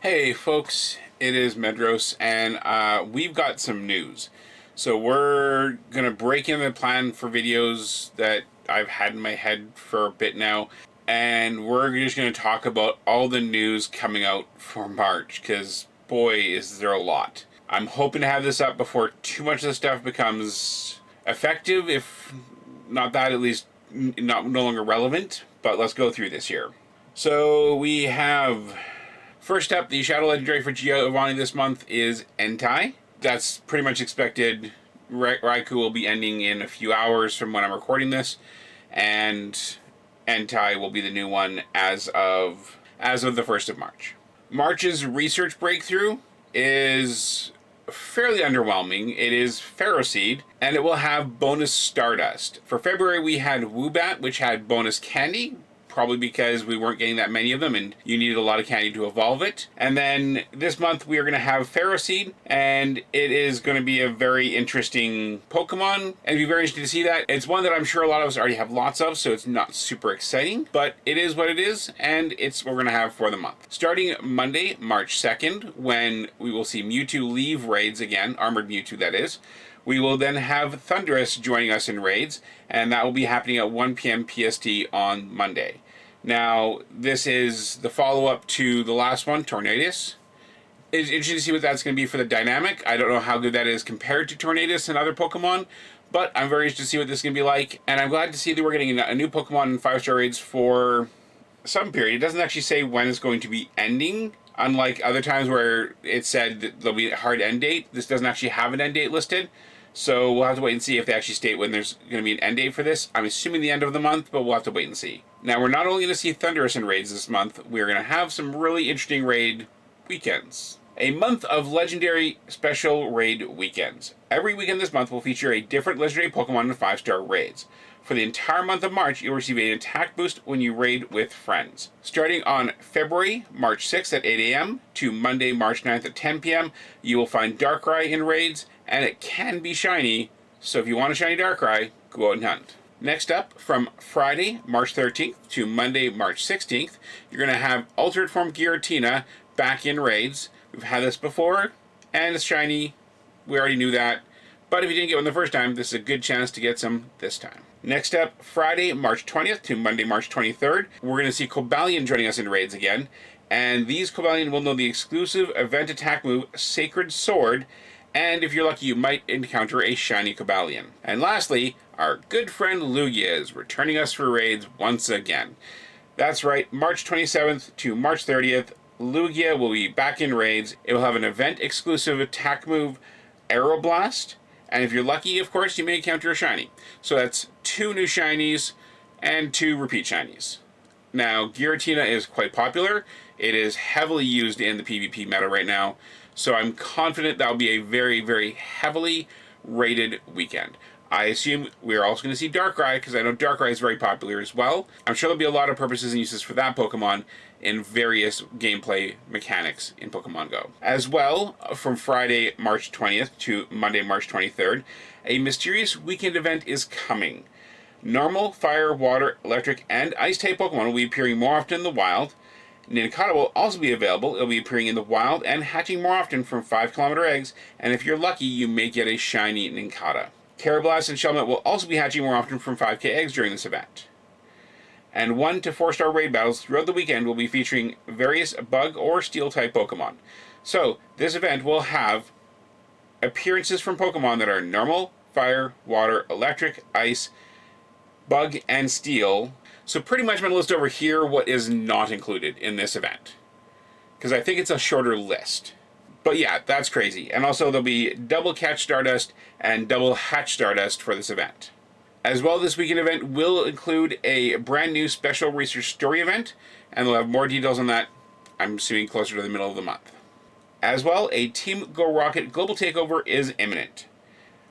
Hey folks, it is Medros, and we've got some news. So we're gonna break in the plan for videos that I've had in my head for a bit now, and we're just gonna talk about all the news coming out for March, because boy, is there a lot. I'm hoping to have this up before too much of the stuff becomes effective, if not that, at least not no longer relevant. But let's go through this here. So we have, first up, the Shadow Legendary for Giovanni this month is Entei. That's pretty much expected. Raikou will be ending in a few hours from when I'm recording this, and Entei will be the new one as of the 1st of March. March's research breakthrough is fairly underwhelming. It is Ferroseed, and it will have bonus Stardust. For February, we had Woobat, which had bonus Candy, probably because we weren't getting that many of them and you needed a lot of candy to evolve it. And then this month we are going to have Ferroseed, and it is going to be a very interesting Pokemon, and it'd be very interesting to see that. It's one that I'm sure a lot of us already have lots of, so it's not super exciting, but it is what it is, and it's what we're going to have for the month. Starting Monday, March 2nd, when we will see Mewtwo leave raids again, Armored Mewtwo that is. We will then have Thundurus joining us in raids, and that will be happening at 1 p.m. PST on Monday. Now, this is the follow-up to the last one, Tornadus. It's interesting to see what that's going to be for the dynamic. I don't know how good that is compared to Tornadus and other Pokemon, but I'm very interested to see what this is going to be like, and I'm glad to see that we're getting a new Pokemon in 5-star raids for some period. It doesn't actually say when it's going to be ending, unlike other times where it said that there'll be a hard end date. This doesn't actually have an end date listed. So we'll have to wait and see if they actually state when there's going to be an end date for this. I'm assuming the end of the month, but we'll have to wait and see. Now, we're not only going to see Thundurus in raids this month, we're going to have some really interesting raid weekends. A month of legendary special raid weekends. Every weekend this month will feature a different legendary Pokemon in 5-star raids. For the entire month of March, you'll receive an attack boost when you raid with friends. Starting on February, March 6th at 8 a.m. to Monday, March 9th at 10 p.m., you will find Darkrai in raids, and it can be shiny, so if you want a shiny Darkrai, go out and hunt. Next up, from Friday, March 13th to Monday, March 16th, you're going to have Altered Form Giratina back in raids. We've had this before, and it's shiny. We already knew that. But if you didn't get one the first time, this is a good chance to get some this time. Next up, Friday, March 20th to Monday, March 23rd, we're going to see Cobalion joining us in raids again. And these Cobalion will know the exclusive event attack move, Sacred Sword, and if you're lucky, you might encounter a shiny Cobalion. And lastly, our good friend Lugia is returning us for raids once again. That's right, March 27th to March 30th, Lugia will be back in raids. It will have an event-exclusive attack move, Aeroblast, and if you're lucky, of course, you may encounter a shiny. So that's 2 new shinies and 2 repeat shinies. Now, Giratina is quite popular. It is heavily used in the PvP meta right now, so I'm confident that will be a very, very heavily rated weekend. I assume we're also going to see Darkrai, because I know Darkrai is very popular as well. I'm sure there'll be a lot of purposes and uses for that Pokemon in various gameplay mechanics in Pokemon Go. As well, from Friday, March 20th to Monday, March 23rd, a mysterious weekend event is coming. Normal, fire, water, electric, and ice-type Pokemon will be appearing more often in the wild. Nincada will also be available. It'll be appearing in the wild and hatching more often from 5-kilometer eggs, and if you're lucky, you may get a shiny Nincada. Carablast and Shelmet will also be hatching more often from 5k eggs during this event. And 1 to 4-star raid battles throughout the weekend will be featuring various bug or steel-type Pokemon. So, this event will have appearances from Pokemon that are normal, fire, water, electric, ice, bug, and steel. So pretty much I'm going to list over here what is not included in this event, because I think it's a shorter list. But yeah, that's crazy. And also there'll be double catch Stardust and double hatch Stardust for this event. As well, this weekend event will include a brand new special research story event, and they'll have more details on that, I'm assuming, closer to the middle of the month. As well, a Team Go Rocket global takeover is imminent.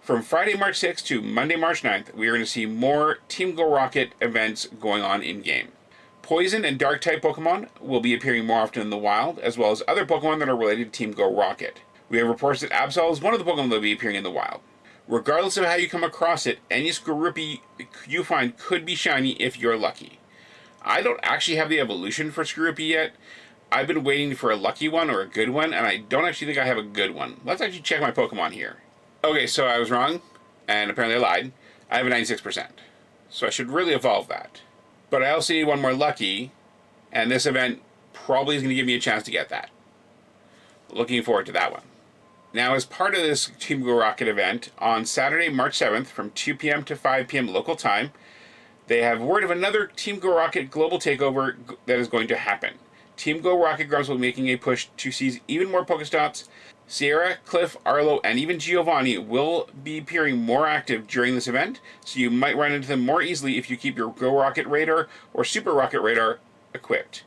From Friday, March 6th to Monday, March 9th, we are going to see more Team Go Rocket events going on in-game. Poison and Dark-type Pokemon will be appearing more often in the wild, as well as other Pokemon that are related to Team Go Rocket. We have reports that Absol is one of the Pokemon that will be appearing in the wild. Regardless of how you come across it, any Skorupi you find could be shiny if you're lucky. I don't actually have the evolution for Skorupi yet, I've been waiting for a lucky one or a good one, and I don't actually think I have a good one. Let's actually check my Pokemon here. Okay, so I was wrong, and apparently I lied. I have a 96%. So I should really evolve that. But I also need one more lucky, and this event probably is going to give me a chance to get that. Looking forward to that one. Now, as part of this Team Go Rocket event, on Saturday, March 7th, from 2 p.m. to 5 p.m. local time, they have word of another Team Go Rocket global takeover that is going to happen. Team Go Rocket Grubs will be making a push to seize even more Pokestops. Sierra, Cliff, Arlo, and even Giovanni will be appearing more active during this event, so you might run into them more easily if you keep your Go Rocket Radar or Super Rocket Radar equipped.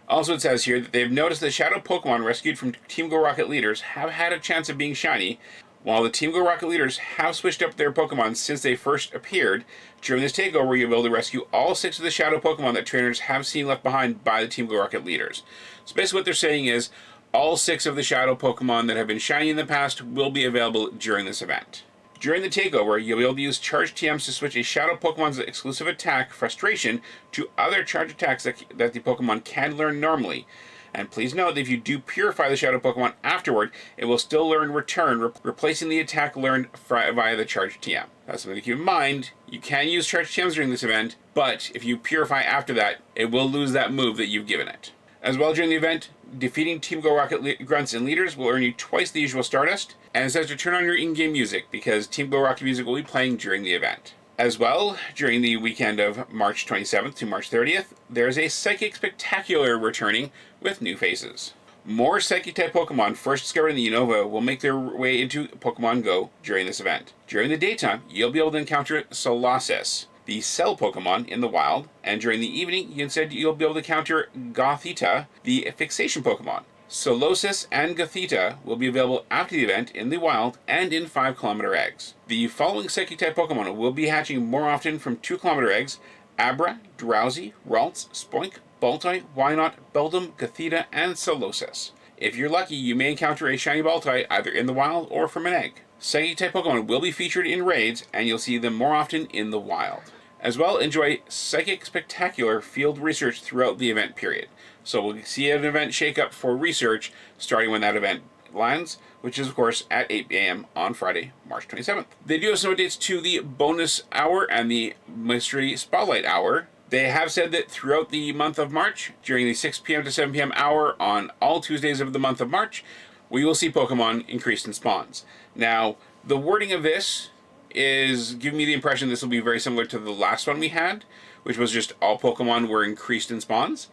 Also, it says here that they've noticed that Shadow Pokemon rescued from Team Go Rocket leaders have had a chance of being shiny, while the Team Go Rocket leaders have switched up their Pokemon since they first appeared. During this takeover, you'll be able to rescue all 6 of the Shadow Pokemon that trainers have seen left behind by the Team Go Rocket leaders. So basically what they're saying is, all 6 of the Shadow Pokemon that have been shiny in the past will be available during this event. During the takeover, you'll be able to use Charge TMs to switch a Shadow Pokemon's exclusive attack, Frustration, to other charge attacks that the Pokemon can learn normally. And please note that if you do purify the Shadow Pokemon afterward, it will still learn Return, replacing the attack learned via the Charge TM. That's something to keep in mind. You can use Charge TMs during this event, but if you purify after that, it will lose that move that you've given it. As well, during the event, defeating Team Go Rocket grunts and leaders will earn you twice the usual Stardust, and it says to turn on your in-game music because Team Go Rocket music will be playing during the event. As well, during the weekend of March 27th to March 30th, there's a Psychic Spectacular returning with new faces. More Psychic-type Pokemon first discovered in the Unova will make their way into Pokemon Go during this event. During the daytime, you'll be able to encounter Solosis, the Cell Pokemon, in the wild, and during the evening, you'll be able to counter Gothita, the Fixation Pokemon. Solosis and Gothita will be available after the event in the wild and in 5-kilometer eggs. The following Psychic-type Pokemon will be hatching more often from 2-kilometer eggs: Abra, Drowsy, Ralts, Spoink, Baltoy, Wynot, Beldum, Gothita, and Solosis. If you're lucky, you may encounter a shiny Baltoy either in the wild or from an egg. Psychic-type Pokemon will be featured in raids, and you'll see them more often in the wild. As well, enjoy Psychic Spectacular field research throughout the event period. So we'll see an event shake-up for research starting when that event lands, which is, of course, at 8 a.m. on Friday, March 27th. They do have some updates to the bonus hour and the mystery spotlight hour. They have said that throughout the month of March, during the 6 p.m. to 7 p.m. hour on all Tuesdays of the month of March, we will see Pokemon increased in spawns. Now, the wording of this is giving me the impression this will be very similar to the last one we had, which was just all Pokemon were increased in spawns.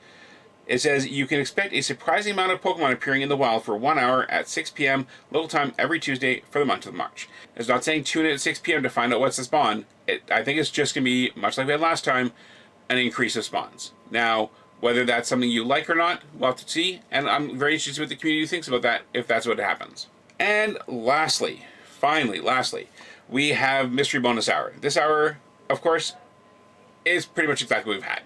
It says you can expect a surprising amount of Pokemon appearing in the wild for 1 hour at 6 p.m. local time every Tuesday for the month of March. It's not saying tune in at 6 p.m. to find out what's the spawn. I think it's just going to be, much like we had last time, an increase of spawns. Now, whether that's something you like or not, we'll have to see, and I'm very interested what the community thinks about that if that's what happens. And lastly, we have Mystery Bonus Hour. This hour, of course, is pretty much exactly what we've had.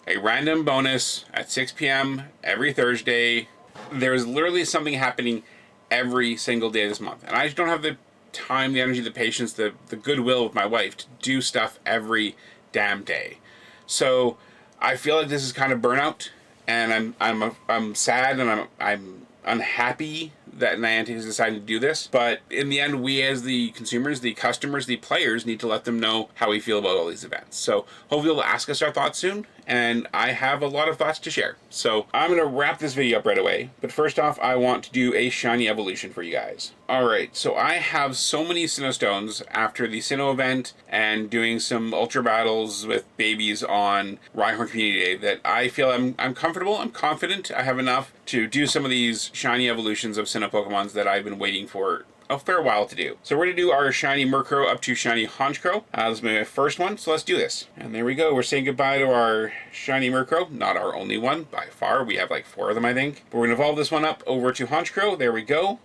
A random bonus at 6 p.m. every Thursday. There's literally something happening every single day of this month. And I just don't have the time, the energy, the patience, the goodwill with my wife to do stuff every damn day. So I feel like this is kind of burnout, and I'm sad, and I'm unhappy that Niantic has decided to do this. But in the end, we as the consumers, the customers, the players need to let them know how we feel about all these events. So hopefully they'll ask us our thoughts soon, and I have a lot of thoughts to share. So I'm going to wrap this video up right away. But first off, I want to do a shiny evolution for you guys. Alright, so I have so many Sinnoh Stones after the Sinnoh event and doing some Ultra Battles with babies on Rhyhorn Community Day that I feel I'm comfortable, I'm confident, I have enough to do some of these shiny evolutions of Sinnoh Pokemons that I've been waiting for a fair while to do. So we're going to do our shiny Murkrow up to shiny Honchkrow. This is my first one, so let's do this. And there we go, we're saying goodbye to our shiny Murkrow. Not our only one, by far. We have like 4 of them, I think. But we're going to evolve this one up over to Honchkrow. There we go.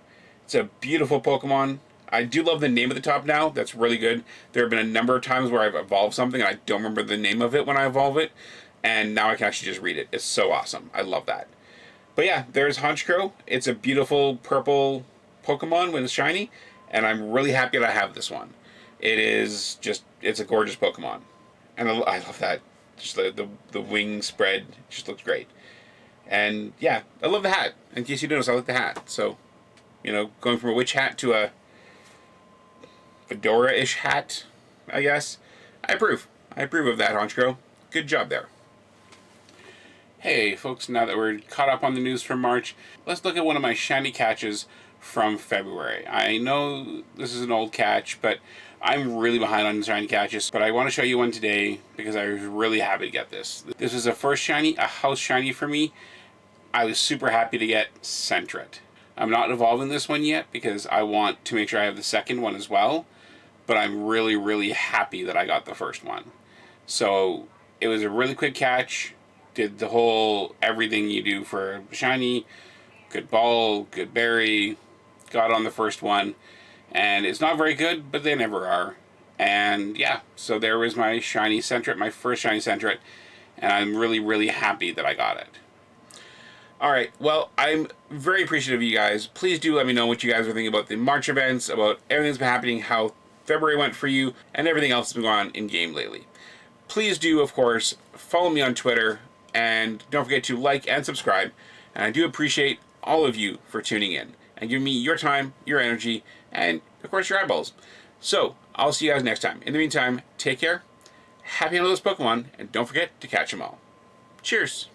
It's a beautiful Pokemon. I do love the name at the top now. That's really good. There have been a number of times where I've evolved something and I don't remember the name of it when I evolve it. And now I can actually just read it. It's so awesome. I love that. But yeah, there's Honchkrow. It's a beautiful purple Pokemon when it's shiny. And I'm really happy that I have this one. It's a gorgeous Pokemon. And I love that. Just the wing spread just looks great. And yeah, I love the hat. In case you notice, I like the hat. So, you know, going from a witch hat to a fedora-ish hat, I guess. I approve. I approve of that, Honchkrow. Good job there. Hey folks, now that we're caught up on the news from March, let's look at one of my shiny catches from February. I know this is an old catch, but I'm really behind on shiny catches, but I want to show you one today because I was really happy to get this. This is a first shiny, a house shiny for me. I was super happy to get Sentret. I'm not evolving this one yet because I want to make sure I have the second one as well, but I'm really, really happy that I got the first one. So it was a really quick catch. Did the whole everything you do for shiny, good ball, good berry, got on the first one, and it's not very good, but they never are. And yeah, so there was my shiny Sentret, my first shiny Sentret, and I'm really, really happy that I got it. Alright, well, I'm very appreciative of you guys. Please do let me know what you guys are thinking about the March events, about everything that's been happening, how February went for you, and everything else that's been going on in game lately. Please do, of course, follow me on Twitter, and don't forget to like and subscribe. And I do appreciate all of you for tuning in and giving me your time, your energy, and, of course, your eyeballs. So, I'll see you guys next time. In the meantime, take care, happy hunting those Pokemon, and don't forget to catch them all. Cheers!